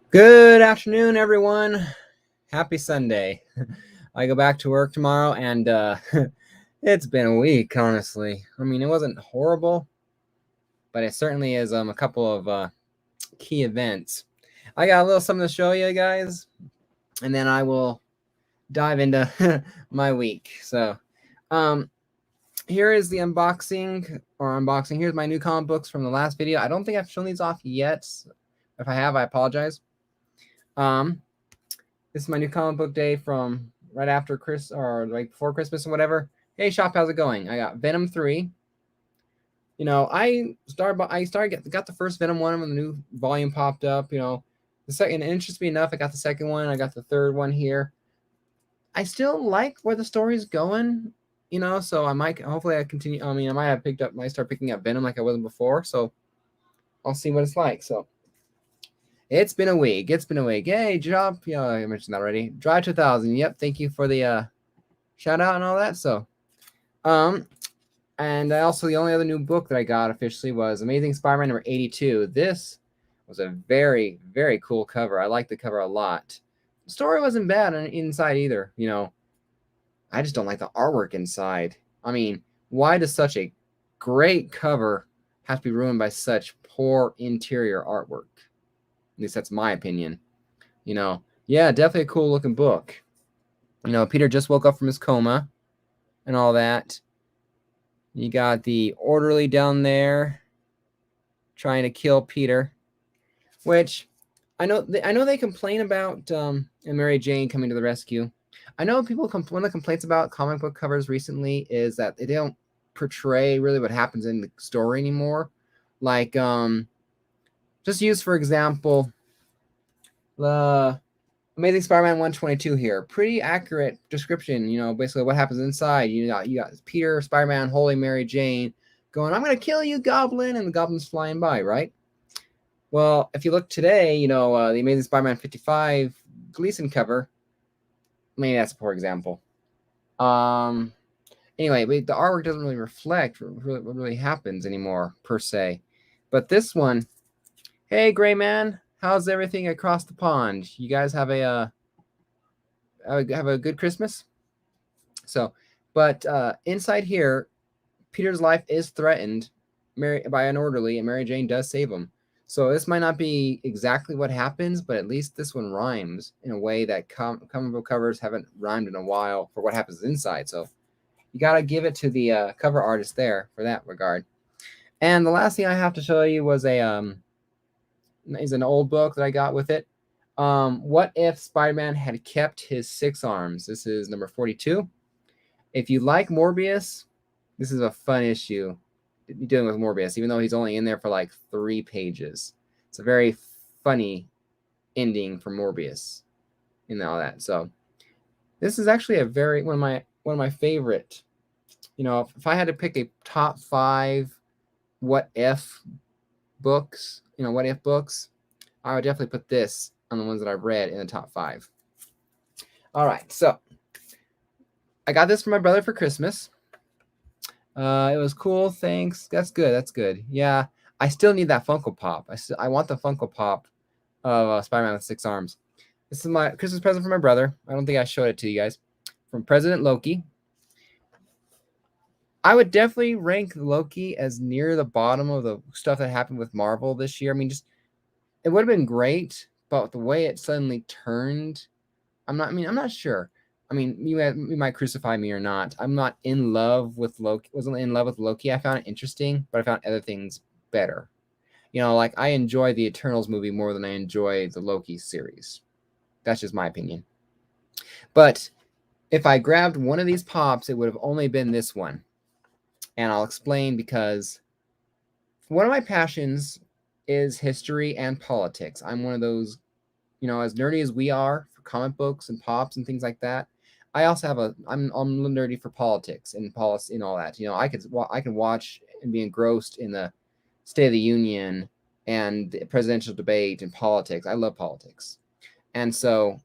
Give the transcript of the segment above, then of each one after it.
Good afternoon, everyone. Happy Sunday. I go back to work tomorrow, and it's been a week, honestly. I mean, it wasn't horrible, but it certainly is a couple of key events. I got a little something to show you guys, and then I will dive into my week. So, um, here is the unboxing. Here's my new comic books from the last video. I don't think I've shown these off yet. If I have, I apologize. This is my new comic book day from right after Chris or like before Christmas or whatever. Hey shop, how's it going? I got Venom 3. You know, got the first Venom one when the new volume popped up. You know, the second, interestingly enough, I got the second one. I got the third one here. I still like where the story's going. You know, so hopefully I continue. I mean, might start picking up Venom like I wasn't before. So I'll see what it's like. So it's been a week. Hey, job. You know, I mentioned that already. Drive 2000. Yep. Thank you for the shout out and all that. So, and also the only other new book that I got officially was Amazing Spider-Man number 82. This was a very, very cool cover. I like the cover a lot. The story wasn't bad inside either. You know, I just don't like the artwork inside. I mean, why does such a great cover have to be ruined by such poor interior artwork? At least that's my opinion. You know, yeah, definitely a cool looking book. You know, Peter just woke up from his coma and all that. You got the orderly down there trying to kill Peter, which I know they complain about and Mary Jane coming to the rescue. I know people one of the complaints about comic book covers recently is that they don't portray really what happens in the story anymore. Like just use for example the Amazing Spider-Man 122 here. Pretty accurate description, you know, basically what happens inside. You got Peter, Spider-Man, holding Mary Jane, going, "I'm going to kill you, Goblin," and the Goblin's flying by, right? Well, if you look today, you know, the Amazing Spider-Man 55 Gleason cover, maybe that's a poor example. Anyway, the artwork doesn't really reflect what really happens anymore, per se. But this one, hey, Gray Man, how's everything across the pond? You guys have a good Christmas? So, but inside here, Peter's life is threatened by an orderly, and Mary Jane does save him. So this might not be exactly what happens, but at least this one rhymes in a way that comic book covers haven't rhymed in a while for what happens inside. So you got to give it to the cover artist there for that regard. And the last thing I have to show you was an old book that I got with it. What if Spider-Man had kept his 6 arms? This is number 42. If you like Morbius, this is a fun issue dealing with Morbius, even though he's only in there for like 3 pages. It's a very funny ending for Morbius and all that. So this is actually one of my favorite. You know, if I had to pick a top 5 what if books, I would definitely put this on the ones that I've read in the top 5. All right, so I got this for my brother for Christmas. It was cool. Thanks. That's good. Yeah, I still need that Funko Pop. I want the Funko Pop of Spider-Man with 6 arms. This is my Christmas present for my brother. I don't think I showed it to you guys. From President Loki. I would definitely rank Loki as near the bottom of the stuff that happened with Marvel this year. I mean, it would have been great, but the way it suddenly turned, I'm not sure. I mean, you might crucify me or not. I'm not in love with Loki. Wasn't in love with Loki. I found it interesting, but I found other things better. You know, like I enjoy the Eternals movie more than I enjoy the Loki series. That's just my opinion. But if I grabbed one of these pops, it would have only been this one. And I'll explain because one of my passions is history and politics. I'm one of those, you know, as nerdy as we are for comic books and pops and things like that. I also have I'm nerdy for politics and policy and all that. You know, I can watch and be engrossed in the State of the Union and the presidential debate and politics. I love politics. And so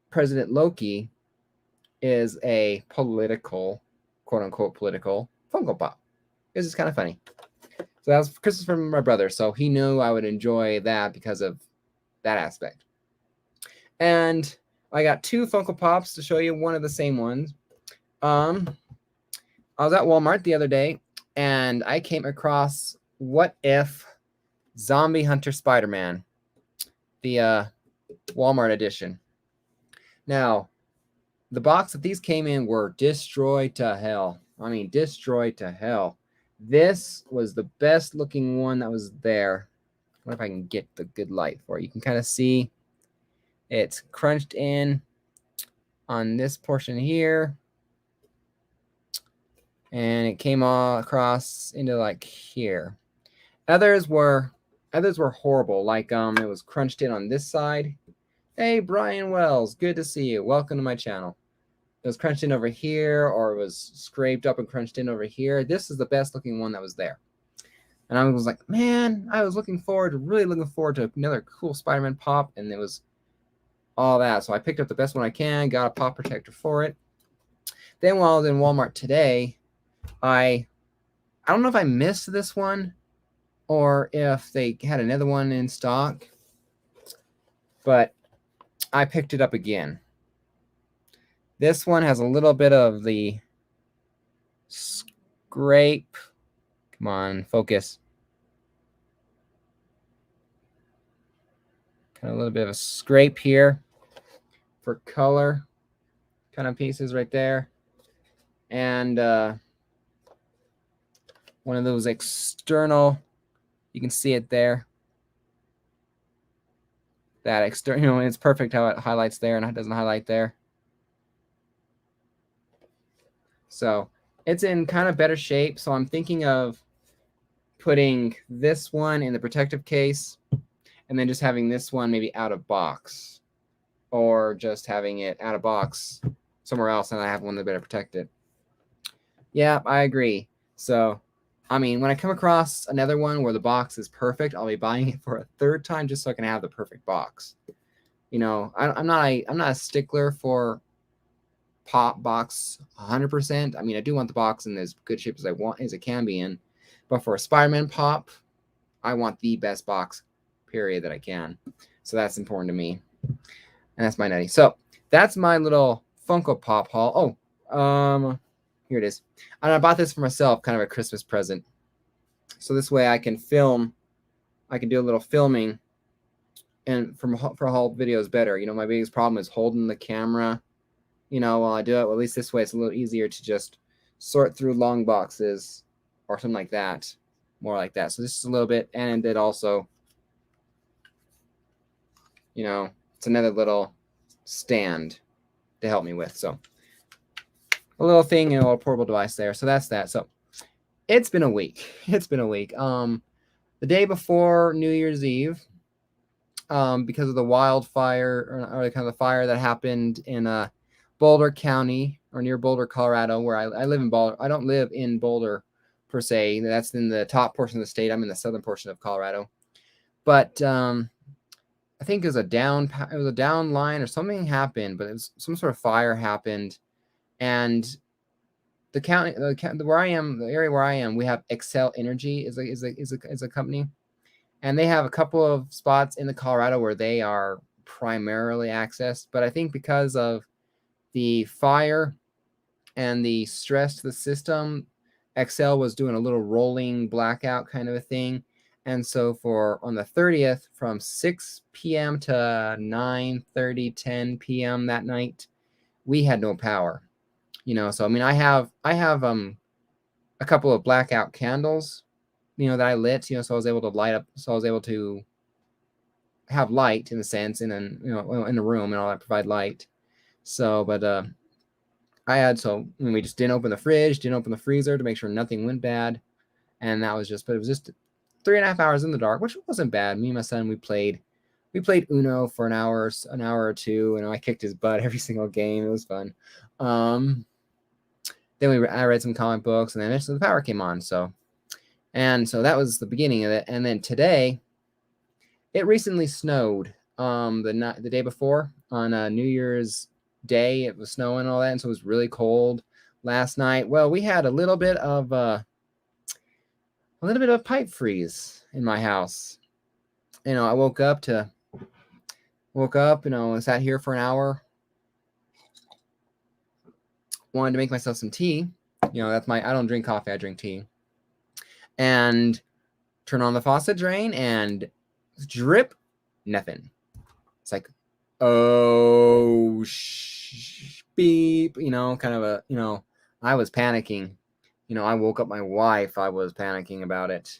President Loki is a political, quote unquote, political Funko Pop. It's just kind of funny. So that was Christmas from my brother. So he knew I would enjoy that because of that aspect. And I got 2 Funko Pops to show you, one of the same ones. I was at Walmart the other day, and I came across What If Zombie Hunter Spider-Man, the Walmart edition. Now, the box that these came in were destroyed to hell. I mean, destroyed to hell. This was the best looking one that was there. I wonder if I can get the good light for it. You can kind of see it's crunched in on this portion here. And it came all across into like here. Others were horrible. Like it was crunched in on this side. Hey, Brian Wells, good to see you. Welcome to my channel. It was crunched in over here, or it was scraped up and crunched in over here. This is the best looking one that was there. And I was like, man, I was really looking forward to another cool Spider-Man pop, and it was all that. So I picked up the best one I can, got a pop protector for it. Then while I was in Walmart today, I don't know if I missed this one or if they had another one in stock, but I picked it up again. This one has a little bit of the scrape. Come on, focus. Kind of a little bit of a scrape here for color kind of pieces right there. And one of those external, you can see it there. That external, it's perfect how it highlights there and it doesn't highlight there. So it's in kind of better shape. So I'm thinking of putting this one in the protective case and then just having this one maybe out of box, or just having it out of box somewhere else and I have one that better protect it. Yeah, I agree. So, I mean, when I come across another one where the box is perfect, I'll be buying it for a 3rd time just so I can have the perfect box. You know, I'm not a stickler for pop box 100%. I mean, I do want the box in as good shape as it can be in, but for a Spider-Man pop, I want the best box, period, that I can. So that's important to me, and that's my nutty. So that's my little Funko Pop haul. Oh, here it is. And I bought this for myself, kind of a Christmas present. So this way I can film, I can do a little filming, and for haul videos better. You know, my biggest problem is holding the camera, you know, while I do it. Well, at least this way it's a little easier to just sort through long boxes or something like that, more like that. So this is a little bit, and it also, you know, it's another little stand to help me with. So a little thing, you know, a portable device there. So that's that. So it's been a week. It's been a week. The day before New Year's Eve, because of the wildfire or kind of the fire that happened in Boulder County, or near Boulder, Colorado, where I live in Boulder. I don't live in Boulder per se. That's in the top portion of the state. I'm in the southern portion of Colorado. But I think it was a down line or something happened, but it was some sort of fire happened. And the county, where I am, the area where I am, we have Excel Energy is a company, and they have a couple of spots in the Colorado where they are primarily accessed. But I think because of the fire and the stress to the system, Excel was doing a little rolling blackout kind of a thing. And so on the 30th, from 6 p.m. to 9:30, 10 p.m. that night, we had no power. You know, so I mean, I have a couple of blackout candles, you know, that I lit, you know, so I was able to light up, so I was able to have light in a sense, and then, you know, in the room and all that, provide light. So, but we just didn't open the fridge, didn't open the freezer to make sure nothing went bad, and that was just, but it was just 3.5 hours in the dark, which wasn't bad. Me and my son, we played Uno for an hour or two, and I kicked his butt every single game. It was fun. Then I read some comic books, and then eventually the power came on. So that was the beginning of it. And then today, it recently snowed. The day before, on New Year's Day, it was snowing and all that, and so it was really cold last night. Well, we had a little bit of pipe freeze in my house. You know, I woke up to Woke up, sat here for an hour. Wanted to make myself some tea. That's I don't drink coffee, I drink tea. And turn on the faucet drain and drip, nothing. It's like, oh, beep, kind of I was panicking. I woke up my wife. I was panicking about it,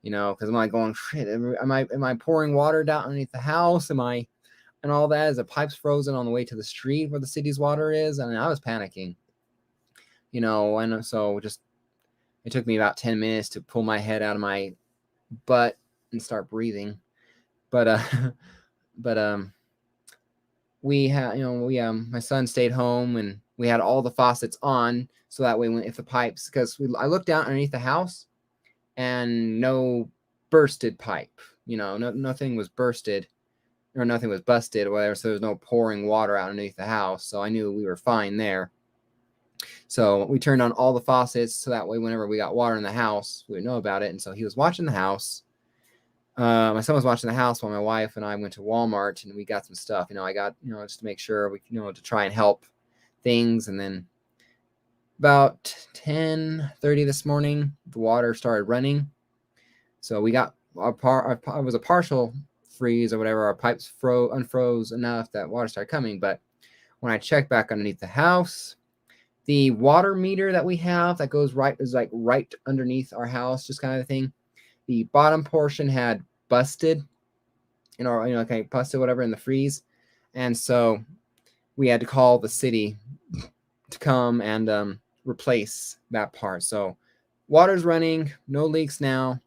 because I'm like going, shit, am I pouring water down underneath the house? And all that? Is the pipes frozen on the way to the street where the city's water is? And I was panicking, and so it took me about 10 minutes to pull my head out of my butt and start breathing. But, we had, my son stayed home and we had all the faucets on. So that way, if the pipes, because I looked down underneath the house and no bursted pipe, nothing was bursted or nothing was busted or whatever. So there's no pouring water out underneath the house. So I knew we were fine there. So we turned on all the faucets so that way, whenever we got water in the house, we would know about it. And so he was watching the house. My son was watching the house while my wife and I went to Walmart and we got some stuff. I got, just to make sure we, to try and help things. And then about 10:30 this morning, the water started running. So we got it was a partial freeze or whatever. Our pipes unfroze enough that water started coming. But when I checked back underneath the house, the water meter that we have that goes is like right underneath our house, just kind of thing. The bottom portion had busted, busted whatever in the freeze. And so we had to call the city to come and replace that part. So water's running, no leaks now.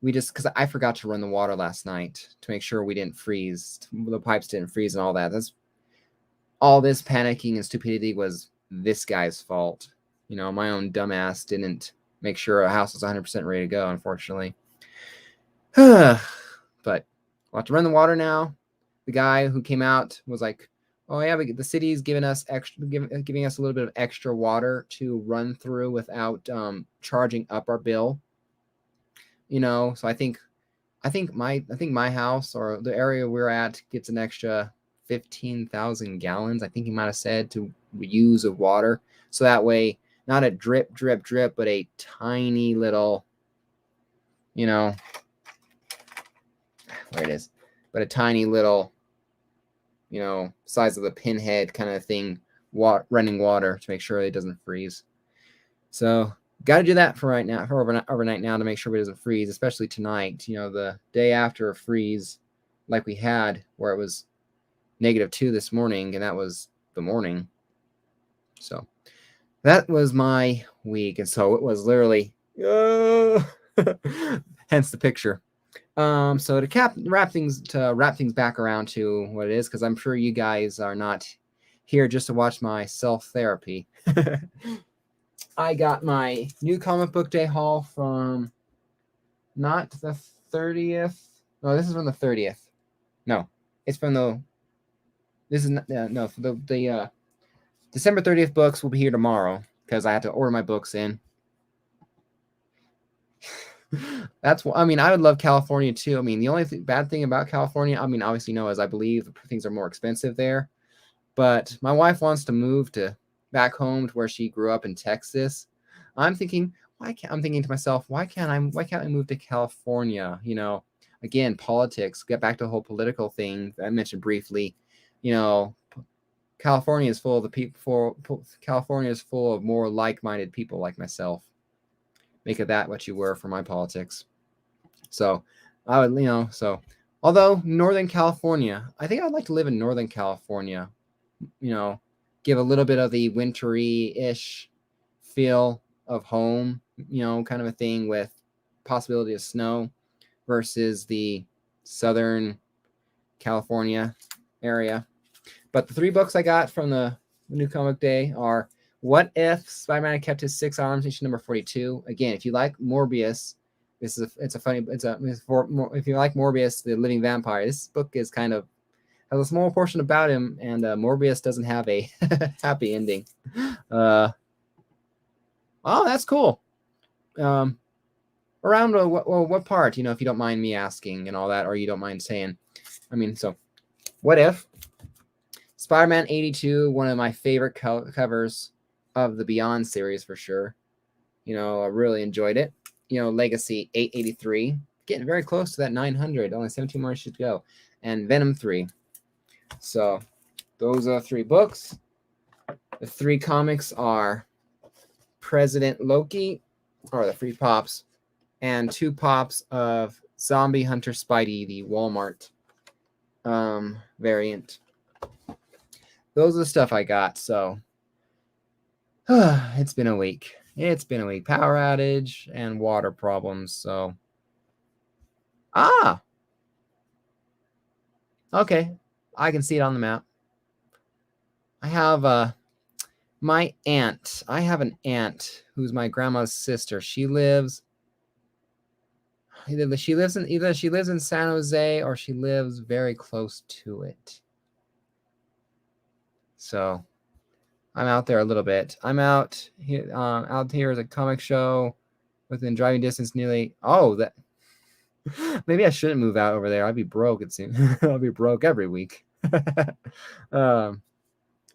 Because I forgot to run the water last night to make sure we didn't freeze. The pipes didn't freeze and all that. That's all this panicking and stupidity was this guy's fault. My own dumbass didn't make sure a house was 100% ready to go, unfortunately. But we'll have to run the water now. The guy who came out was like, oh yeah, the city's giving us giving us a little bit of extra water to run through without charging up our bill. So I think my house or the area we're at gets an extra 15,000 gallons. I think he might have said to use of water. So that way, not a drip, drip, drip, but a tiny little, where it is, but a tiny little, size of the pinhead kind of thing, running water to make sure it doesn't freeze. So got to do that for right now, for overnight now to make sure it doesn't freeze, especially tonight. The day after a freeze like we had where it was -2 this morning, and that was the morning. So that was my week, and so it was literally hence the picture. So to wrap things back around to what it is, because I'm sure you guys are not here just to watch my self-therapy. I got my new comic book day haul from not the 30th. No, this is from the 30th. No, it's from the. This is no the December 30th books will be here tomorrow because I had to order my books in. That's what I mean. I would love California too. I mean, the only bad thing about California, obviously, is I believe things are more expensive there. But my wife wants to move back home to where she grew up in Texas. I'm thinking to myself, why can't I move to California? Again, politics. Get back to the whole political thing I mentioned briefly. California is full of California is full of more like-minded people like myself. Make of that what you were for my politics. So I would, although Northern California, I think I'd like to live in Northern California. Give a little bit of the wintry-ish feel of home, kind of a thing with possibility of snow versus the Southern California area. But the 3 books I got from the new comic day are What If Spider-Man Had Kept His 6 Arms, issue number 42. Again, if you like Morbius, if you like Morbius, the living vampire, this book is kind of has a small portion about him, and Morbius doesn't have a happy ending. Oh, that's cool. Around what part, if you don't mind me asking and all that, or you don't mind saying. So what if Spider-Man 82, one of my favorite covers of the Beyond series for sure. I really enjoyed it. Legacy 883, getting very close to that 900. Only 17 more issues to go. And Venom 3. So those are 3 books. The 3 comics are President Loki, or the 3 pops, and 2 pops of Zombie Hunter Spidey, the Walmart variant. Those are the stuff I got. So it's been a week. Power outage and water problems. So okay, I can see it on the map. I have my aunt. I have an aunt who's my grandma's sister. She lives in San Jose or she lives very close to it. So I'm out there a little bit. I'm out here. Out here is a comic show within driving distance. Nearly. That. Maybe I shouldn't move out over there. I'd be broke. It seems. I'll be broke every week.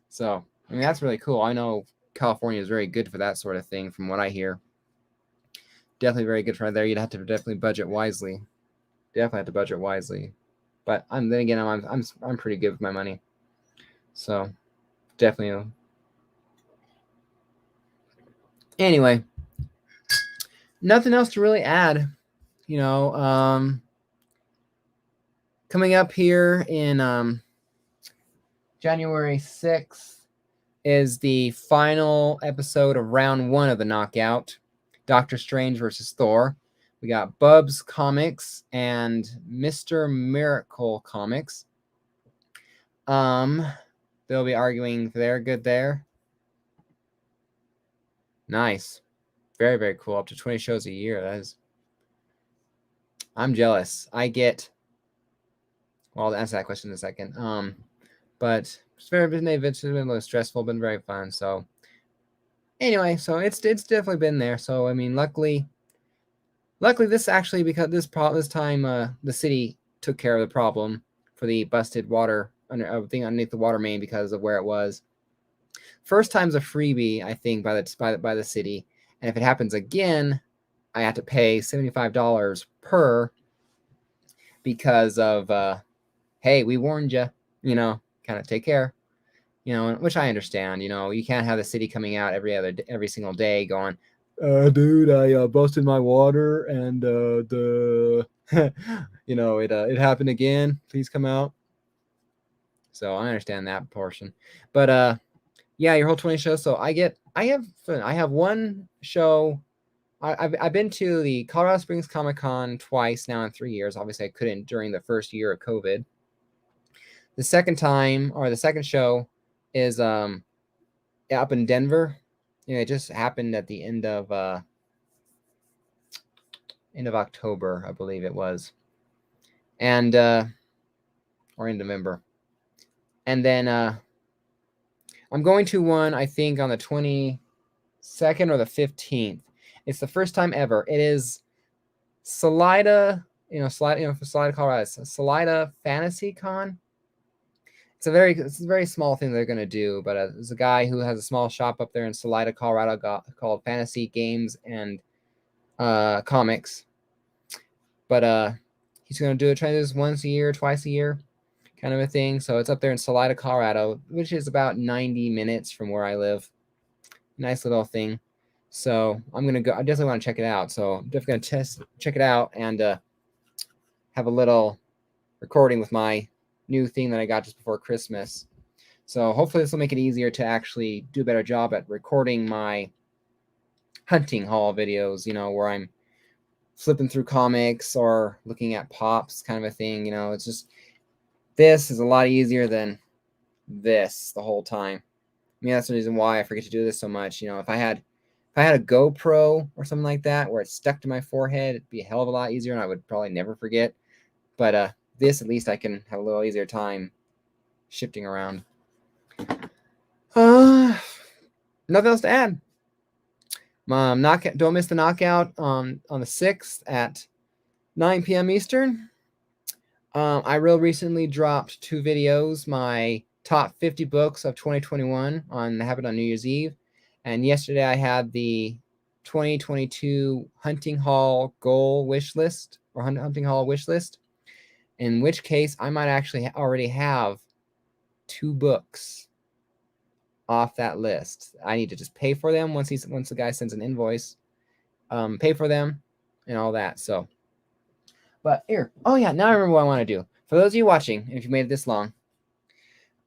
So that's really cool. I know California is very good for that sort of thing, from what I hear. Definitely very good for there. You'd have to definitely budget wisely. But then again, I'm pretty good with my money. So definitely. Anyway, nothing else to really add. Coming up here in January 6th is the final episode of round 1 of the Knockout, Doctor Strange versus Thor. We got Bub's Comics and Mr. Miracle Comics. They'll be arguing there. Good there. Nice. Very, very cool. Up to 20 shows a year. I'm jealous. Well, I'll answer that question in a second. But it's been a little stressful, been very fun. So anyway, so it's definitely been there. So luckily this actually, because this time the city took care of the problem for the busted water thing underneath the water main because of where it was. First time's a freebie, I think, by the city, and if it happens again, I have to pay $75 per, because of hey, we warned you, kind of take care, which I understand. You can't have the city coming out every single day going, dude, I busted my water and it happened again. Please come out. So I understand that portion, but yeah, your whole 20 shows. So I have one show. I've been to the Colorado Springs Comic-Con twice now in 3 years. Obviously, I couldn't during the first year of COVID. The second show is up in Denver. It just happened at the end of October, I believe it was, and or in November. And then I'm going to one, I think, on the 22nd or the 15th. It's the first time ever. It is Salida, for Salida, Colorado. It's Salida Fantasy Con. It's a very small thing they're going to do, but there's a guy who has a small shop up there in Salida, Colorado, called Fantasy Games and Comics. But he's going to try this once a year, twice a year, kind of a thing. So it's up there in Salida, Colorado, which is about 90 minutes from where I live. Nice little thing. So I'm going to go. I definitely want to check it out. So I'm definitely going to check it out and have a little recording with my new thing that I got just before Christmas. So hopefully this will make it easier to actually do a better job at recording my hunting haul videos, where I'm flipping through comics or looking at pops, kind of a thing. It's just, this is a lot easier than this the whole time. That's the reason why I forget to do this so much. If I had a GoPro or something like that where it's stuck to my forehead, it'd be a hell of a lot easier and I would probably never forget. But this, at least I can have a little easier time shifting around. Nothing else to add. Don't miss the Knockout on the 6th at 9 p.m. Eastern. I real recently dropped 2 videos, my top 50 books of 2021 on happened on New Year's Eve. And yesterday I had the 2022 Hunting Hall goal wish list or Hunting Hall wish list, in which case I might actually already have 2 books off that list. I need to just pay for them once the guy sends an invoice, pay for them and all that. So, but here, oh yeah, now I remember what I want to do. For those of you watching, if you made it this long,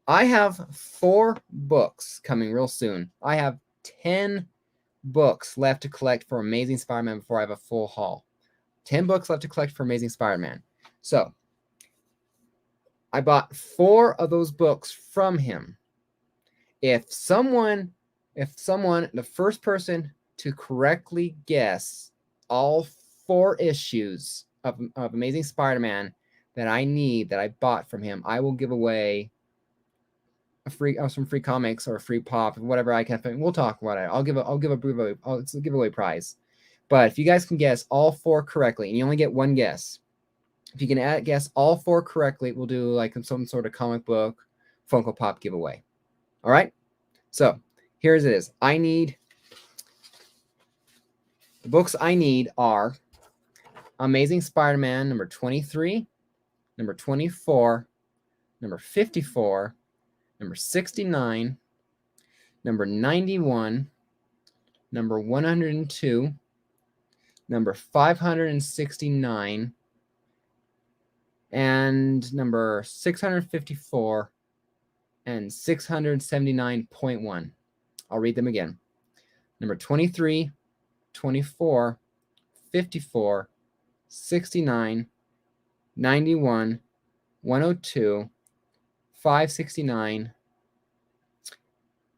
I have 4 books coming real soon. I have 10 books left to collect for Amazing Spider-Man before I have a full haul. 10 books left to collect for Amazing Spider-Man. So I bought 4 of those books from him. If someone, the first person to correctly guess all 4 issues of Amazing Spider-Man that I need, that I bought from him, I will give away some free comics or a free pop, whatever I can. We'll talk about it. I'll give a giveaway prize. But if you guys can guess all 4 correctly, and you only get 1 guess, if you can guess all 4 correctly, we'll do like some sort of comic book Funko Pop giveaway. All right. So here's it is. The books I need are Amazing Spider-Man number 23, number 24, number 54, number 69, number 91, number 102, number 569, and number 654 and 679.1. I'll read them again. Number 23, 24, 54, 69, 91, 102, 569,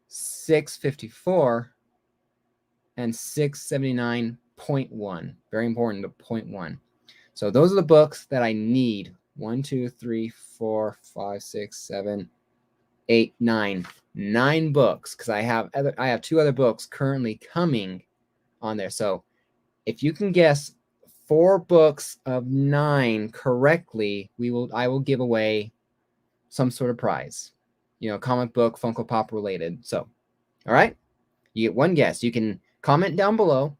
654, and 679.1. Very important, the 0.1. So those are the books that I need. 1, 2, 3, 4, 5, 6, 7, 8, 9. 9 books, because I have 2 other books currently coming on there. So if you can guess 4 books of 9 correctly, I will give away some sort of prize, comic book, Funko Pop related. So, all right, you get 1 guess. You can comment down below,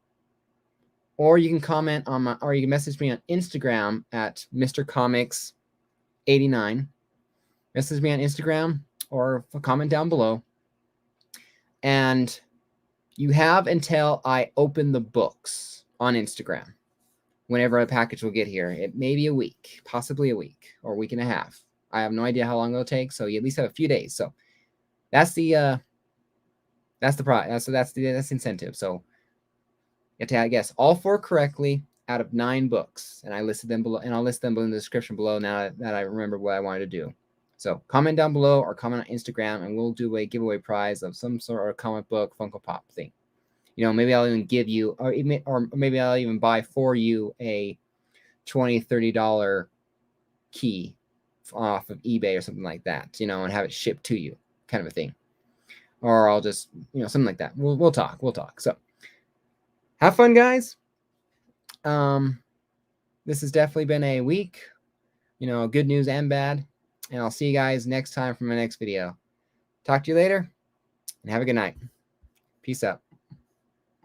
or you can comment on or you can message me on Instagram at Mr. Comics 89. Message me on Instagram or comment down below. And you have until I open the books on Instagram. Whenever a package will get here, it may be a week, possibly a week or a week and a half. I have no idea how long it'll take, so you at least have a few days. So that's the prize. So that's incentive. So you have to guess all 4 correctly out of 9 books, and I listed them below, and I'll list them in the description below now that I remember what I wanted to do. So comment down below or comment on Instagram, and we'll do a giveaway prize of some sort of comic book Funko Pop thing. Maybe I'll even give you, or maybe I'll even buy for you a $20, $30 key off of eBay or something like that, and have it shipped to you, kind of a thing. Or I'll just, something like that. We'll talk. So have fun, guys. This has definitely been a week, good news and bad. And I'll see you guys next time for my next video. Talk to you later, and have a good night. Peace out.